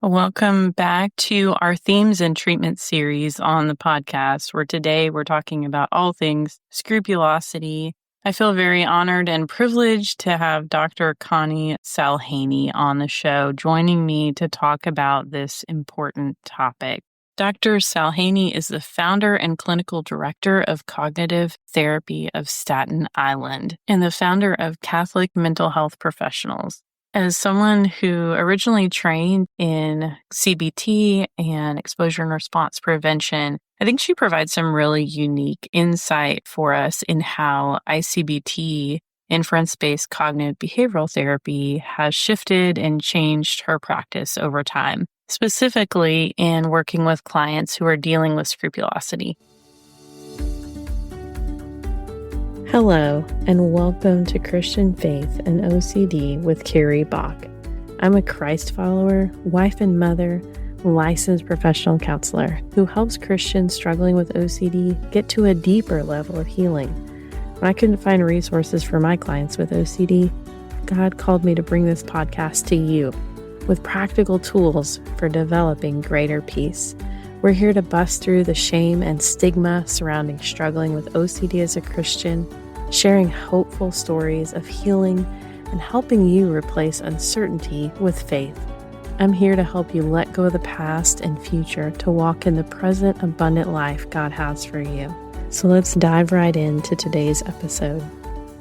Welcome back to our themes and treatment series on the podcast, where today we're talking about all things scrupulosity. I feel very honored and privileged to have Dr. Constance Salhany on the show, joining me to talk about this important topic. Dr. Salhany is the founder and clinical director of cognitive therapy of Staten Island and the founder of Catholic Mental Health Professionals. As someone who originally trained in CBT and exposure and response prevention, I think she provides some really unique insight for us in how ICBT, Inference-Based cognitive behavioral therapy, has shifted and changed her practice over time, specifically in working with clients who are dealing with scrupulosity. Hello, and welcome to Christian Faith and OCD with Carrie Bach. I'm a Christ follower, wife and mother, licensed professional counselor who helps Christians struggling with OCD get to a deeper level of healing. When I couldn't find resources for my clients with OCD, God called me to bring this podcast to you with practical tools for developing greater peace. We're here to bust through the shame and stigma surrounding struggling with OCD as a Christian, sharing hopeful stories of healing and helping you replace uncertainty with faith. I'm here to help you let go of the past and future to walk in the present abundant life God has for you. So let's dive right into today's episode.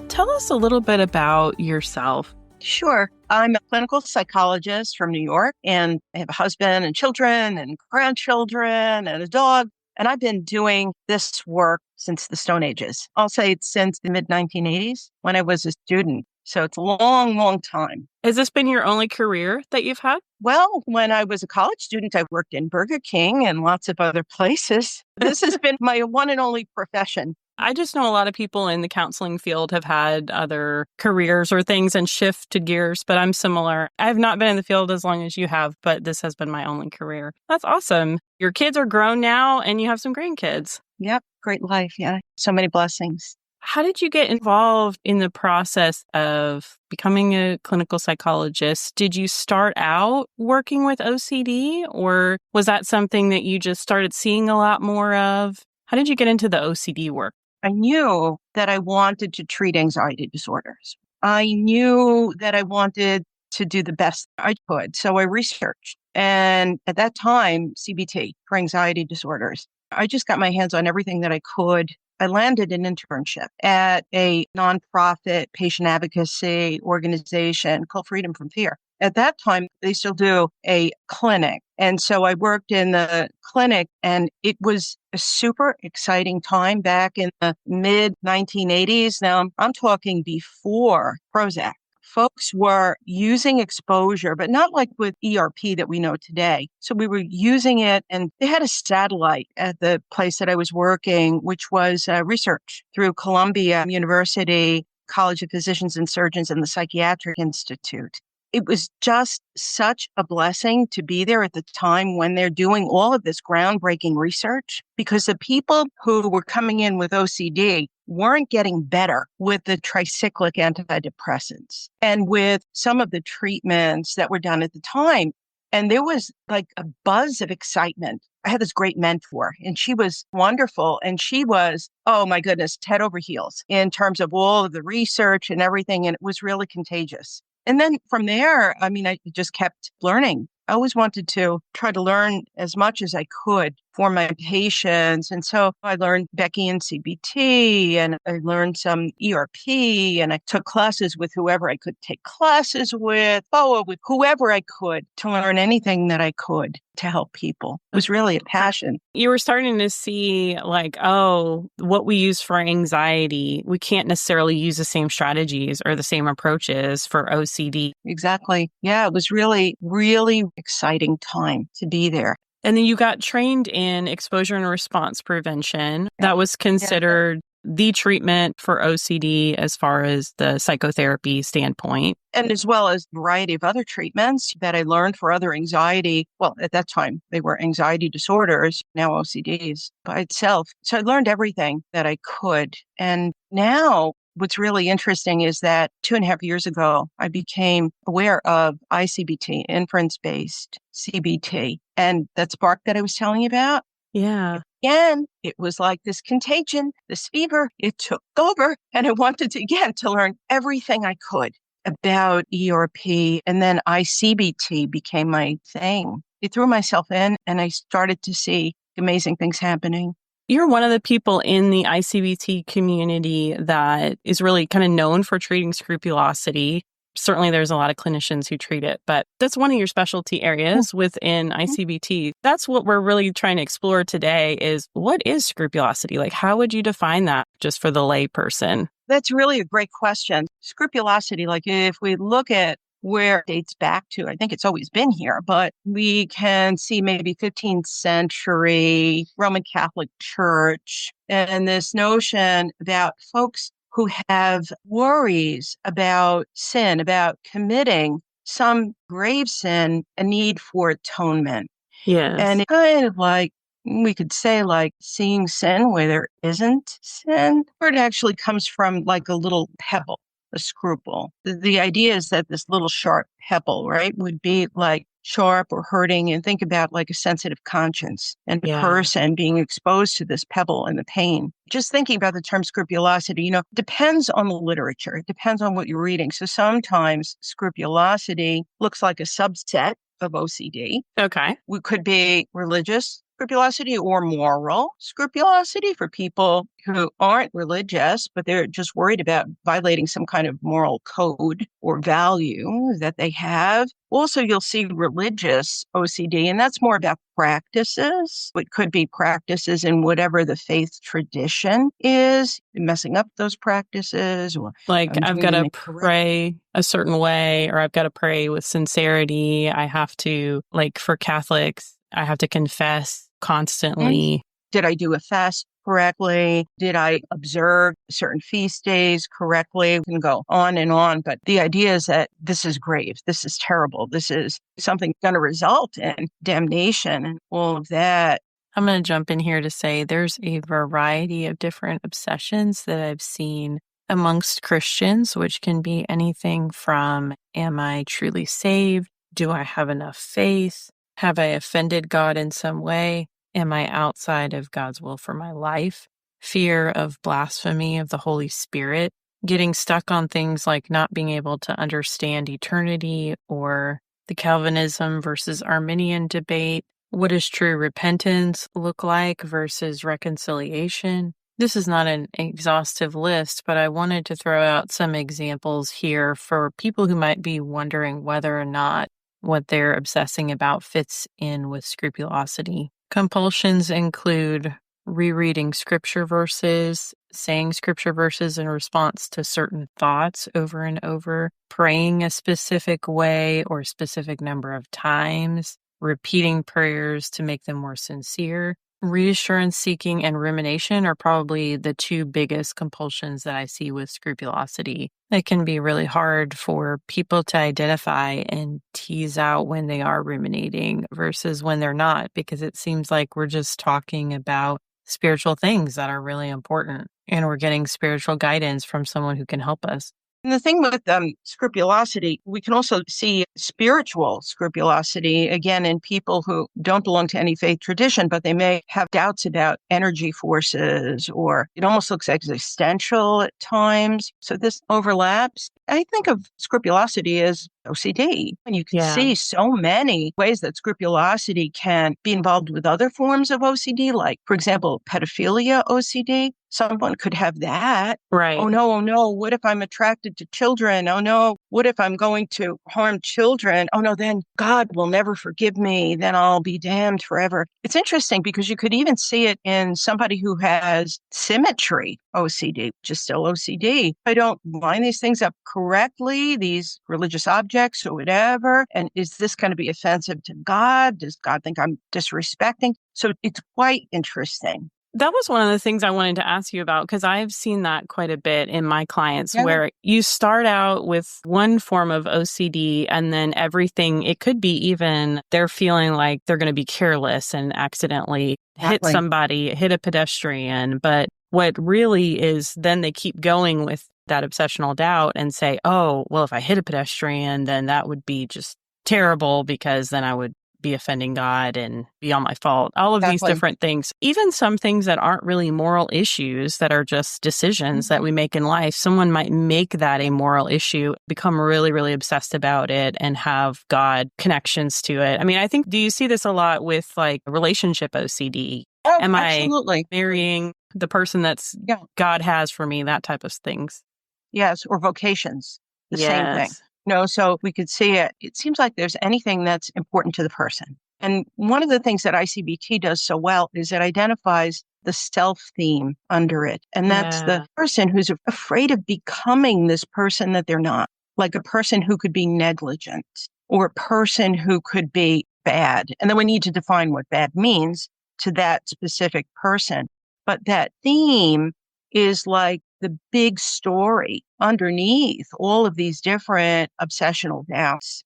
Tell us a little bit about yourself. Sure. I'm a clinical psychologist from New York, and I have a husband and children and grandchildren and a dog. And I've been doing this work since the Stone Ages. I'll say it's since the mid-1980s when I was a student. So it's a long, long time. Has this been your only career that you've had? Well, when I was a college student, I worked in Burger King and lots of other places. This has been my one and only profession. I just know a lot of people in the counseling field have had other careers or things and shifted gears, but I'm similar. I have not been in the field as long as you have, but this has been my only career. That's awesome. Your kids are grown now and you have some grandkids. Yep. Great life. Yeah. So many blessings. How did you get involved in the process of becoming a clinical psychologist? Did you start out working with OCD, or was that something that you just started seeing a lot more of? How did you get into the OCD work? I knew that I wanted to treat anxiety disorders. I knew that I wanted to do the best I could. So I researched. And at that time, CBT for anxiety disorders. I just got my hands on everything that I could. I landed an internship at a nonprofit patient advocacy organization called Freedom from Fear. At that time, they still do a clinic. And so I worked in the clinic, and it was a super exciting time back in the mid-1980s. Now, I'm talking before Prozac. Folks were using exposure, but not like with ERP that we know today. So we were using it, and they had a satellite at the place that I was working, which was research through Columbia University, College of Physicians and Surgeons, and the Psychiatric Institute. It was just such a blessing to be there at the time when they're doing all of this groundbreaking research, because the people who were coming in with OCD weren't getting better with the tricyclic antidepressants and with some of the treatments that were done at the time. And there was like a buzz of excitement. I had this great mentor, and she was wonderful. And she was, oh my goodness, head over heels in terms of all of the research and everything. And it was really contagious. And then from there, I just kept learning. I always wanted to try to learn as much as I could for my patients. And so I learned Becky and CBT, and I learned some ERP, and I took classes with whoever I could take classes with, with whoever I could to learn anything that I could to help people. It was really a passion. You were starting to see what we use for anxiety, we can't necessarily use the same strategies or the same approaches for OCD. Exactly. Yeah, it was really, really exciting time to be there. And then you got trained in exposure and response prevention. That was considered the treatment for OCD as far as the psychotherapy standpoint. And as well as a variety of other treatments that I learned for other anxiety. Well, at that time, they were anxiety disorders, now OCDs by itself. So I learned everything that I could. And now What's really interesting is that 2.5 years ago, I became aware of ICBT, Inference-Based CBT, and that spark that I was telling you about. Yeah. Again, it was like this contagion, this fever, it took over, and I wanted to, again, to learn everything I could about ERP, and then ICBT became my thing. I threw myself in, and I started to see amazing things happening. You're one of the people in the ICBT community that is really kind of known for treating scrupulosity. Certainly, there's a lot of clinicians who treat it, but that's one of your specialty areas within ICBT. That's what we're really trying to explore today is what is scrupulosity? Like, how would you define that just for the lay person? That's really a great question. Scrupulosity, like if we look at where it dates back to, I think it's always been here, but we can see maybe 15th century Roman Catholic Church and this notion about folks who have worries about sin, about committing some grave sin, a need for atonement. Yes. And it's kind of like, we could say like seeing sin where there isn't sin, or it actually comes from like a little pebble, a scruple. The idea is that this little sharp pebble, right, would be like sharp or hurting, and think about like a sensitive conscience and a person being exposed to this pebble and the pain. Just thinking about the term scrupulosity, depends on the literature. It depends on what you're reading. So sometimes scrupulosity looks like a subset of OCD. Okay. We could be religious scrupulosity or moral scrupulosity for people who aren't religious, but they're just worried about violating some kind of moral code or value that they have. Also, you'll see religious OCD, and that's more about practices. It could be practices in whatever the faith tradition is, messing up those practices. Or like I've got to pray a certain way, or I've got to pray with sincerity. I have to, like for Catholics, I have to confess constantly. Did I do a fast correctly? Did I observe certain feast days correctly? We can go on and on, but the idea is that this is grave. This is terrible. This is something going to result in damnation and all of that. I'm going to jump in here to say there's a variety of different obsessions that I've seen amongst Christians, which can be anything from, am I truly saved? Do I have enough faith? Have I offended God in some way? Am I outside of God's will for my life? Fear of blasphemy of the Holy Spirit, getting stuck on things like not being able to understand eternity, or the Calvinism versus Arminian debate. What does true repentance look like versus reconciliation? This is not an exhaustive list, but I wanted to throw out some examples here for people who might be wondering whether or not what they're obsessing about fits in with scrupulosity. Compulsions include rereading scripture verses, saying scripture verses in response to certain thoughts over and over, praying a specific way or a specific number of times, repeating prayers to make them more sincere. Reassurance seeking and rumination are probably the two biggest compulsions that I see with scrupulosity. It can be really hard for people to identify and tease out when they are ruminating versus when they're not, because it seems like we're just talking about spiritual things that are really important, and we're getting spiritual guidance from someone who can help us. And the thing with scrupulosity, we can also see spiritual scrupulosity, again, in people who don't belong to any faith tradition, but they may have doubts about energy forces, or it almost looks existential at times. So this overlaps. I think of scrupulosity as OCD. And you can see so many ways that scrupulosity can be involved with other forms of OCD, like, for example, pedophilia OCD. Someone could have that. Right. Oh no, what if I'm attracted to children? Oh no, what if I'm going to harm children? Oh no, then God will never forgive me. Then I'll be damned forever. It's interesting because you could even see it in somebody who has symmetry OCD, which is still OCD. I don't line these things up correctly, these religious objects or whatever. And is this going to be offensive to God? Does God think I'm disrespecting? So it's quite interesting. That was one of the things I wanted to ask you about, because I've seen that quite a bit in my clients, where you start out with one form of OCD and then everything, it could be even they're feeling like they're going to be careless and accidentally hit somebody, hit a pedestrian. But what really is then they keep going with that obsessional doubt and say, oh, well, if I hit a pedestrian, then that would be just terrible because then I would be offending God and be all my fault. All of these Exactly. different things, even some things that aren't really moral issues that are just decisions that we make in life. Someone might make that a moral issue, become really, really obsessed about it and have God connections to it. I mean, I think, do you see this a lot with like relationship OCD? Oh, Am absolutely. I marrying the person that's God has for me? That type of things. Yes, or vocations, the same thing. Yes. So we could see it. It seems like there's anything that's important to the person. And one of the things that ICBT does so well is it identifies the self theme under it. And that's the person who's afraid of becoming this person that they're not, like a person who could be negligent or a person who could be bad. And then we need to define what bad means to that specific person. But that theme is like the big story underneath all of these different obsessional doubts.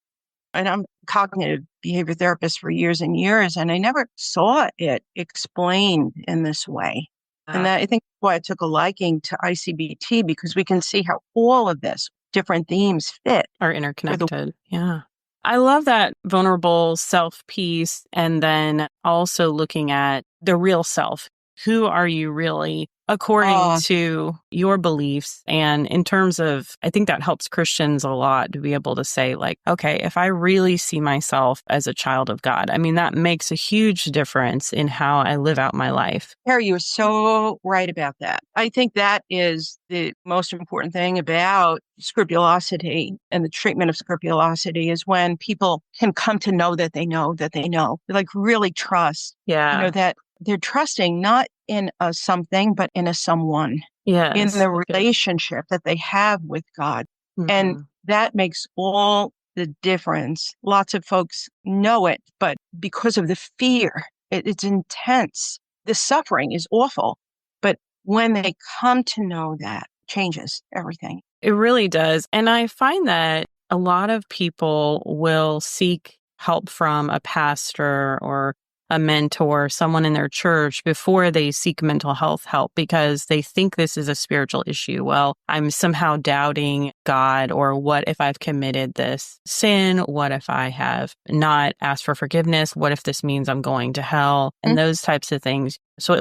And I'm a cognitive behavior therapist for years and years, and I never saw it explained in this way. And that, I think why I took a liking to ICBT, because we can see how all of this different themes fit. Are interconnected. Yeah. I love that vulnerable self piece. And then also looking at the real self. Who are you really according to your beliefs? And in terms of, I think that helps Christians a lot to be able to say like, okay, if I really see myself as a child of God, I mean, that makes a huge difference in how I live out my life. Carrie, you're so right about that. I think that is the most important thing about scrupulosity and the treatment of scrupulosity is when people can come to know that they know that they know, like really trust, that they're trusting not in a something, but in a someone, in the relationship that they have with God. And that makes all the difference. Lots of folks know it, but because of the fear, it's intense. The suffering is awful. But when they come to know that, it changes everything. It really does. And I find that a lot of people will seek help from a pastor or a mentor, someone in their church before they seek mental health help because they think this is a spiritual issue. Well, I'm somehow doubting God, or what if I've committed this sin? What if I have not asked for forgiveness? What if this means I'm going to hell? And those types of things. So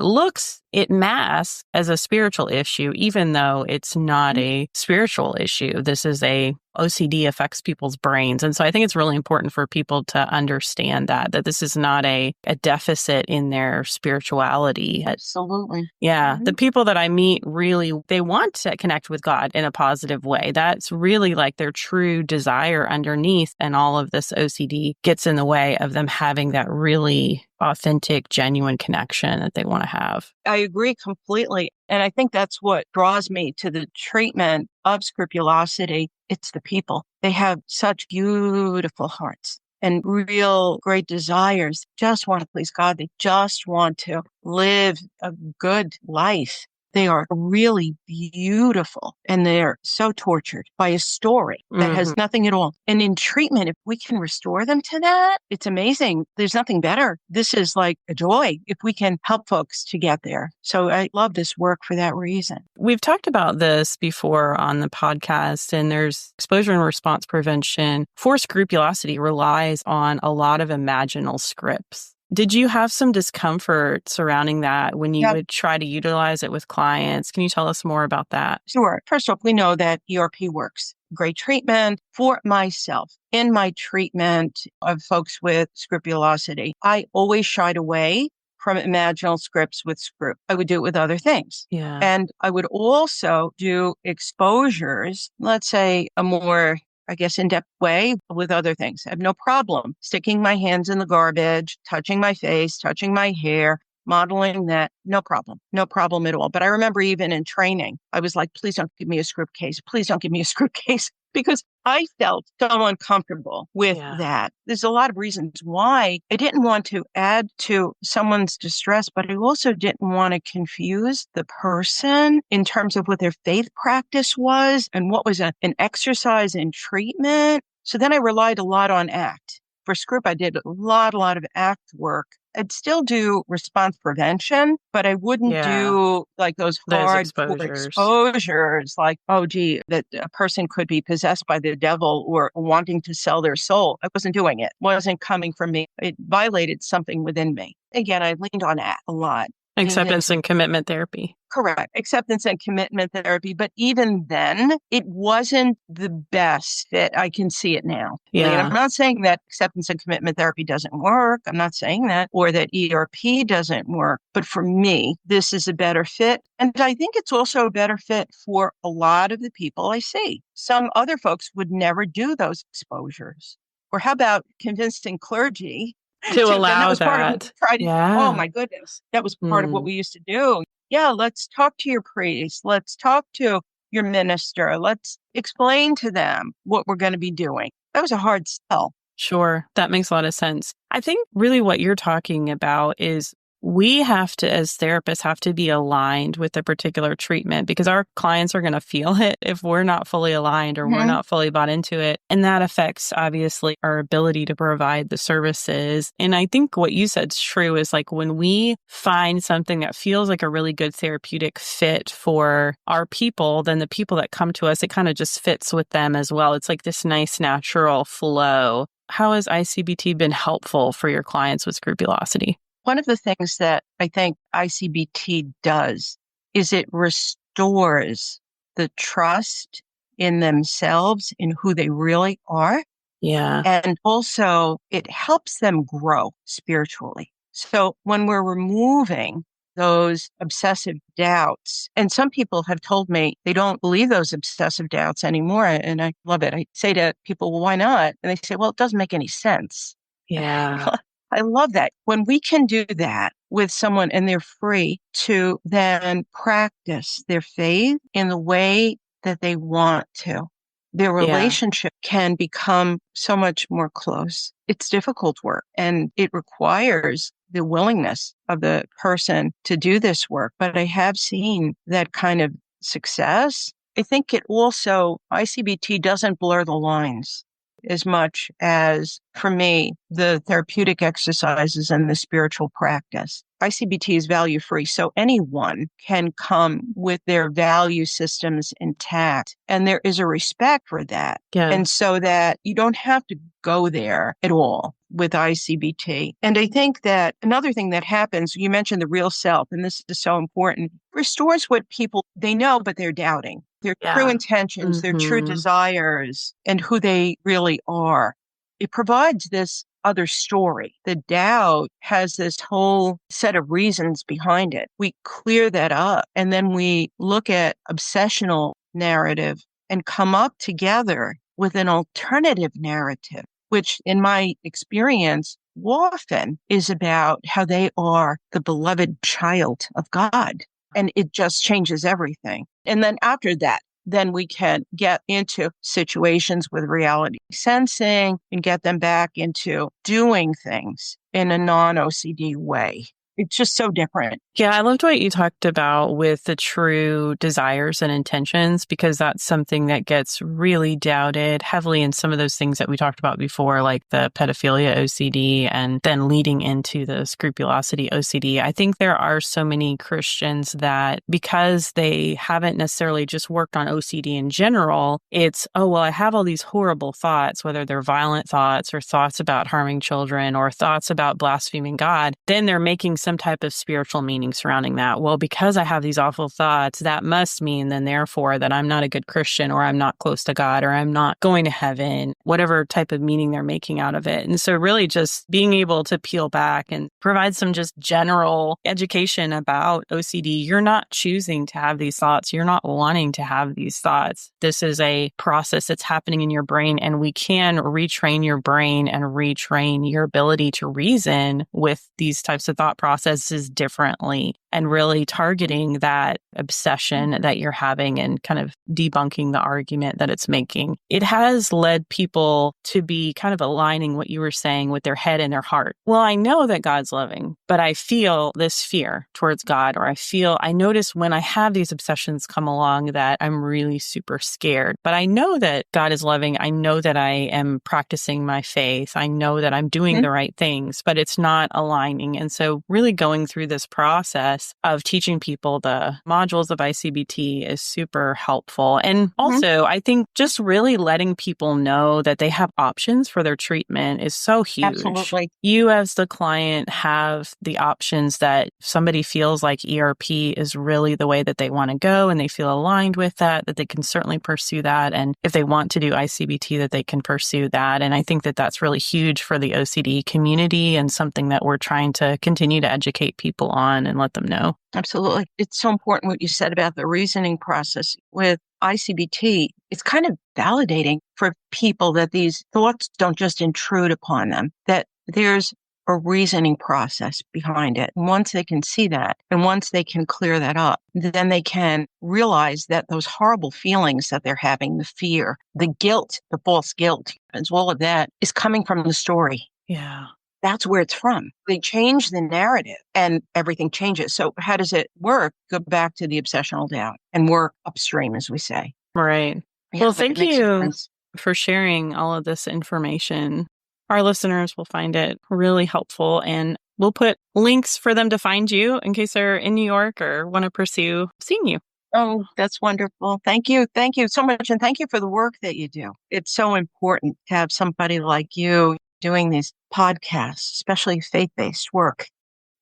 it masks as a spiritual issue, even though it's not a spiritual issue. This is OCD affects people's brains. And so I think it's really important for people to understand that this is not a deficit in their spirituality. Absolutely. Yeah. The people that I meet really, they want to connect with God in a positive way. That's really like their true desire underneath. And all of this OCD gets in the way of them having that really authentic, genuine connection that they want to have. I agree completely. And I think that's what draws me to the treatment of scrupulosity. It's the people. They have such beautiful hearts and real great desires. Just want to please God. They just want to live a good life. They are really beautiful, and they're so tortured by a story that has nothing at all. And in treatment, if we can restore them to that, it's amazing. There's nothing better. This is like a joy if we can help folks to get there. So I love this work for that reason. We've talked about this before on the podcast, and there's exposure and response prevention for scrupulosity relies on a lot of imaginal scripts. Did you have some discomfort surrounding that when you would try to utilize it with clients? Can you tell us more about that? Sure. First off, we know that ERP works. Great treatment for myself. In my treatment of folks with scrupulosity, I always shied away from imaginal scripts with Scrup. I would do it with other things. Yeah. And I would also do exposures, let's say a more in-depth way with other things. I have no problem sticking my hands in the garbage, touching my face, touching my hair, modeling that. No problem at all. But I remember even in training, I was like, please don't give me a script case. Please don't give me a script case, because I felt so uncomfortable with that. There's a lot of reasons why I didn't want to add to someone's distress, but I also didn't want to confuse the person in terms of what their faith practice was and what was an exercise in treatment. So then I relied a lot on ACT for Scroop, I did a lot of ACT work. I'd still do response prevention, but I wouldn't do like those hardcore exposures like, oh, gee, that a person could be possessed by the devil or wanting to sell their soul. I wasn't doing it. It wasn't coming from me. It violated something within me. Again, I leaned on ACT a lot. Acceptance and commitment therapy. Correct. Acceptance and commitment therapy. But even then, it wasn't the best fit. I can see it now. Yeah. And I'm not saying that acceptance and commitment therapy doesn't work. I'm not saying that, or that ERP doesn't work. But for me, this is a better fit. And I think it's also a better fit for a lot of the people I see. Some other folks would never do those exposures. Or how about convincing clergy to allow that? Part of oh my goodness. That was part of what we used to do. Yeah, let's talk to your priest. Let's talk to your minister. Let's explain to them what we're going to be doing. That was a hard sell. Sure. That makes a lot of sense. I think really what you're talking about is we have to, as therapists, have to be aligned with a particular treatment because our clients are going to feel it if we're not fully aligned or we're not fully bought into it. And that affects, obviously, our ability to provide the services. And I think what you said is true is like when we find something that feels like a really good therapeutic fit for our people, then the people that come to us, it kind of just fits with them as well. It's like this nice natural flow. How has ICBT been helpful for your clients with Scrupulosity? One of the things that I think ICBT does is it restores the trust in themselves, in who they really are. Yeah. And also it helps them grow spiritually. So when we're removing those obsessive doubts, and some people have told me they don't believe those obsessive doubts anymore. And I love it. I say to people, well, why not? And they say, well, it doesn't make any sense. Yeah. I love that. When we can do that with someone and they're free to then practice their faith in the way that they want to, their relationship can become so much more close. It's difficult work and it requires the willingness of the person to do this work. But I have seen that kind of success. I think it also, ICBT doesn't blur the lines as much as, for me, the therapeutic exercises and the spiritual practice. ICBT is value free, so anyone can come with their value systems intact, and there is a respect for that. Yeah. And so that you don't have to go there at all with ICBT. And I think that another thing that happens, you mentioned the real self, and this is so important, restores what people, they know, but they're doubting. Their true intentions, their true desires, and who they really are. It provides this other story. The doubt has this whole set of reasons behind it. We clear that up, and then we look at obsessional narrative and come up together with an alternative narrative, which in my experience often is about how they are the beloved child of God. And it just changes everything. And then after that, then we can get into situations with reality sensing and get them back into doing things in a non-OCD way. It's just so different. Yeah, I loved what you talked about with the true desires and intentions, because that's something that gets really doubted heavily in some of those things that we talked about before, like the pedophilia OCD and then leading into the scrupulosity OCD. I think there are so many Christians that because they haven't necessarily just worked on OCD in general, it's, oh, well, I have all these horrible thoughts, whether they're violent thoughts or thoughts about harming children or thoughts about blaspheming God, then they're making some type of spiritual meaning surrounding that. Well, because I have these awful thoughts, that must mean then therefore that I'm not a good Christian, or I'm not close to God, or I'm not going to heaven, whatever type of meaning they're making out of it. And so really just being able to peel back and provide some just general education about OCD. You're not choosing to have these thoughts. You're not wanting to have these thoughts. This is a process that's happening in your brain, and we can retrain your brain and retrain your ability to reason with these types of thought processes processes differently and really targeting that obsession that you're having and kind of debunking the argument that it's making. It has led people to be kind of aligning what you were saying with their head and their heart. Well, I know that God's loving, but I feel this fear towards God, or I notice when I have these obsessions come along that I'm really super scared. But I know that God is loving. I know that I am practicing my faith. I know that I'm doing the right things, but it's not aligning. And so really going through this process of teaching people the modules of ICBT is super helpful. And also, I think just really letting people know that they have options for their treatment is so huge. Absolutely. You as the client have the options that if somebody feels like ERP is really the way that they want to go and they feel aligned with that they can certainly pursue that. And if they want to do ICBT, that they can pursue that. And I think that that's really huge for the OCD community and something that we're trying to continue to educate people on and let them know. Absolutely. It's so important what you said about the reasoning process. With ICBT, it's kind of validating for people that these thoughts don't just intrude upon them, that there's a reasoning process behind it. Once they can see that, and once they can clear that up, then they can realize that those horrible feelings that they're having, the fear, the guilt, the false guilt, all of that is coming from the story. Yeah. That's where it's from. They change the narrative and everything changes. So how does it work? Go back to the obsessional doubt and work upstream, as we say. Right. Yeah, well, but thank it makes a you difference. for sharing all of this information. Our listeners will find it really helpful, and we'll put links for them to find you in case they're in New York or want to pursue seeing you. Oh, that's wonderful. Thank you. Thank you so much. And thank you for the work that you do. It's so important to have somebody like you doing these podcasts, especially faith-based work.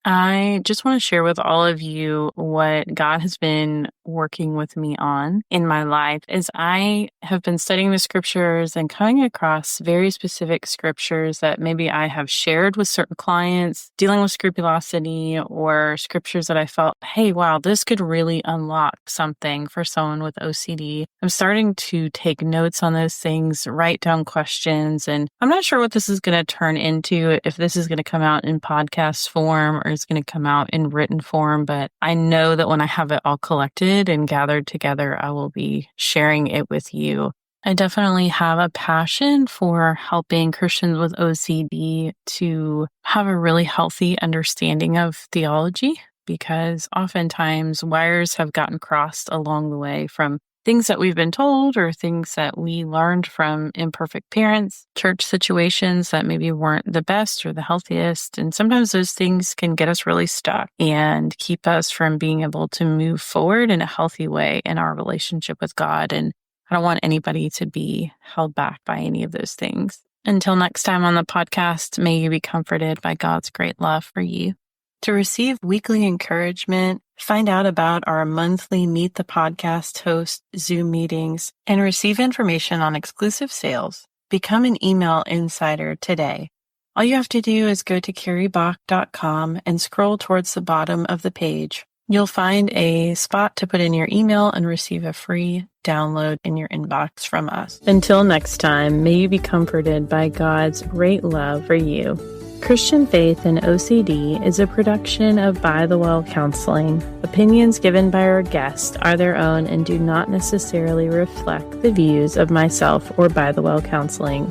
I just want to share with all of you what God has been working with me on in my life as I have been studying the scriptures and coming across very specific scriptures that maybe I have shared with certain clients dealing with scrupulosity, or scriptures that I felt, hey, wow, this could really unlock something for someone with OCD. I'm starting to take notes on those things, write down questions, and I'm not sure what this is going to turn into, if this is going to come out in podcast form or it's going to come out in written form, but I know that when I have it all collected and gathered together, I will be sharing it with you. I definitely have a passion for helping Christians with OCD to have a really healthy understanding of theology, because oftentimes wires have gotten crossed along the way from things that we've been told or things that we learned from imperfect parents, church situations that maybe weren't the best or the healthiest. And sometimes those things can get us really stuck and keep us from being able to move forward in a healthy way in our relationship with God. And I don't want anybody to be held back by any of those things. Until next time on the podcast, may you be comforted by God's great love for you. To receive weekly encouragement, find out about our monthly Meet the Podcast host Zoom meetings, and receive information on exclusive sales, become an email insider today. All you have to do is go to carriebach.com and scroll towards the bottom of the page. You'll find a spot to put in your email and receive a free download in your inbox from us. Until next time, may you be comforted by God's great love for you. Christian Faith and OCD is a production of By the Well Counseling. Opinions given by our guests are their own and do not necessarily reflect the views of myself or By the Well Counseling.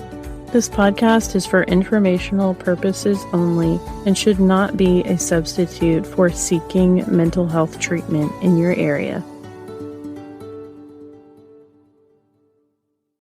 This podcast is for informational purposes only and should not be a substitute for seeking mental health treatment in your area.